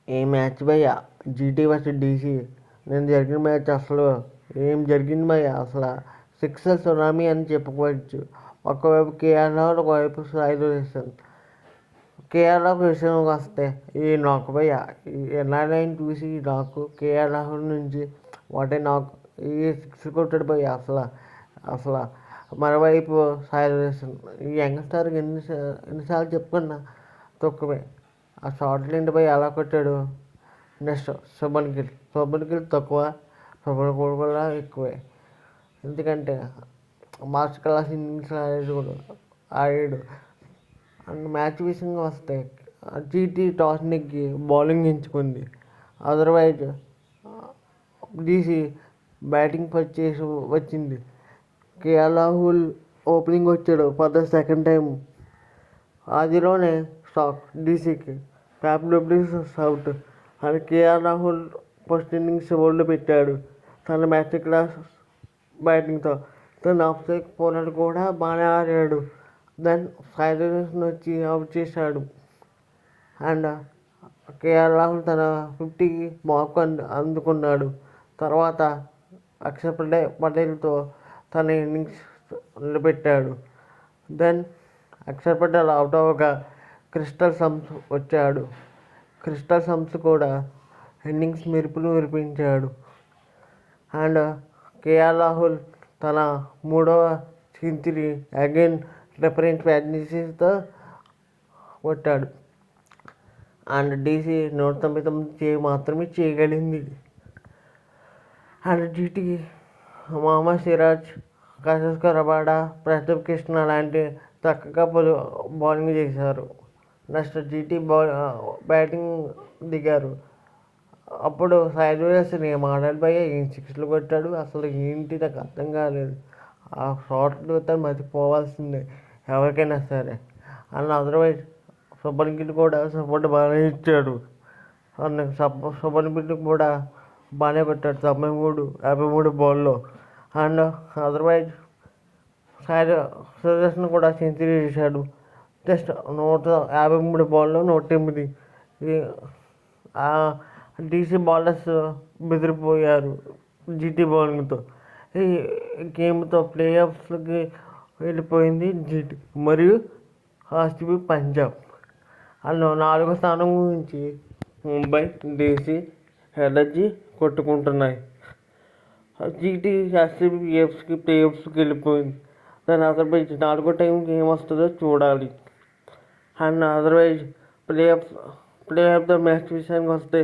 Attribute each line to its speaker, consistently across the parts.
Speaker 1: ఏ match భయ్య, GT versus DC. నేను జరిగిన మ్యాచ్ అసలు ఏం జరిగింది భయ్య, అసలు సిక్సర్ సునామీ అని చెప్పుకోవచ్చు. ఒకవైపు కేఆర్ రాహుల్, ఒకవైపు సాయి సుదర్శన్. కేఆర్ రాహుల్ విషయంకి వస్తే ఈ నాక్ భయ్య, ఈ ఎన్ఆర్ఐని చూసి నాకు కేఆర్ రాహుల్ నుంచి వాటే నాకు ఈ సిక్స్ కొట్టాడు భయ్య. అసలు మరోవైపు సాయి సుదర్శన్, ఈ యంగ్స్టర్కి ఎన్నిసార్లు చెప్పుకున్నా తక్కువే. ఆ షార్ట్లు ఏంటి భయ్య ఎలా కొట్టాడు. నెక్స్ట్ శుభన్ గిల్ తక్కువ, శుభన్ కూడా ఎక్కువే. ఎందుకంటే మాస్టర్ క్లాస్ ఇన్నింగ్స్ ఆడాడు. అండ్ మ్యాచ్ విషయంగా వస్తే జీటీ టాస్ నెగ్గి బౌలింగ్ ఎంచుకుంది. అదర్వైజ్ డీసీ బ్యాటింగ్ చేసి వచ్చింది. కేఎల్ రాహుల్ ఓపెనింగ్ వచ్చాడు ఫర్ ద సెకండ్ టైం. అదిలోనే షాక్ డీసీకి. ప్యాప్ డబ్ల్యూస్ out. And KL Rahul first innings ఓల్డ్ పెట్టాడు తన మ్యాచ్ క్లాస్ బ్యాటింగ్తో. తను ఆఫ్ సైడ్ పోరాడు కూడా బాగానే ఆడాడు. దెన్ సైలెన్స్ వచ్చి అవుట్ చేశాడు. అండ్ కేఎల్ రాహుల్ తన 50 మార్క్ అందుకున్నాడు. తర్వాత అక్షర్ పటేల్తో తన ఇన్నింగ్స్ నిలబెట్టాడు. దెన్ అక్షర్ పటేల్ అవుట్ అవ్వగా క్రిస్టల్ సమ్స్ వచ్చాడు. క్రిస్టల్ సమ్స్ కూడా ఇన్నింగ్స్ మెరిపించాడు. అండ్ కేఎల్ రాహుల్ తన 3వ సెంచరీ అగైన్ డిఫరెంట్ ప్యాచెస్తో కొట్టాడు. అండ్ డీసీ 199 మాత్రమే చేయగలిగింది. And GT Mohammed Siraj, Kagiso Rabada, Prasidh Krishna లాంటి చక్కగా బౌలింగ్ చేశారు. నెక్స్ట్ జీటీ బ్యాటింగ్ దిగారు. అప్పుడు సాయి సుదర్శన్ ఏం ఆడాడు భయ్య, ఏం సిక్స్లు కొట్టాడు. అసలు ఏంటి నాకు అర్థం కాలేదు. ఆ షాట్లు తను మర్చిపోవాల్సిందే ఎవరికైనా సరే. అండ్ అదర్వైజ్ శుభన్ గిల్ కూడా సపోర్ట్ బాగానే ఇచ్చాడు. శుభన్ గిల్ కూడా బాగానే కొట్టాడు 53 బాల్లో. అండ్ అదర్వైజ్ సాయి సుదర్శన్ కూడా సెంచరీ చేశాడు. జస్ట్ 153 బాల్లో 108. డీసీ బౌలర్స్ బెదిరిపోయారు జీటీ బౌలింగ్తో. ఈ గేమ్తో ప్లే ఆఫ్స్కి వెళ్ళిపోయింది జీటీ మరియు ఆర్సీబీ పంజాబ్. అందులో 4వ స్థానం గురించి ముంబై, డీసీ, ఎల్ఎస్జీ కొట్టుకుంటున్నాయి. జీటీ ఆర్సీబీ ప్లే ఆఫ్స్కి వెళ్ళిపోయింది. దాని అదర్వైజ్ 4వ టైంకి ఏమొస్తుందో చూడాలి. And otherwise play of the match విషయానికి వస్తే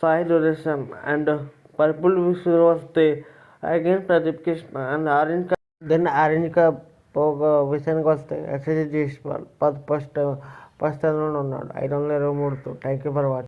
Speaker 1: సాయి సుదర్శన్. అండ్ పర్పుల్ విషయం వస్తే again Pradeep Krishna. And orange cap విషయానికి వస్తే ఎస్ఎస్జీ జైస్వాల్ ఫస్ట్ స్థానంలో ఉన్నాడు 523తో. Thank you for watching.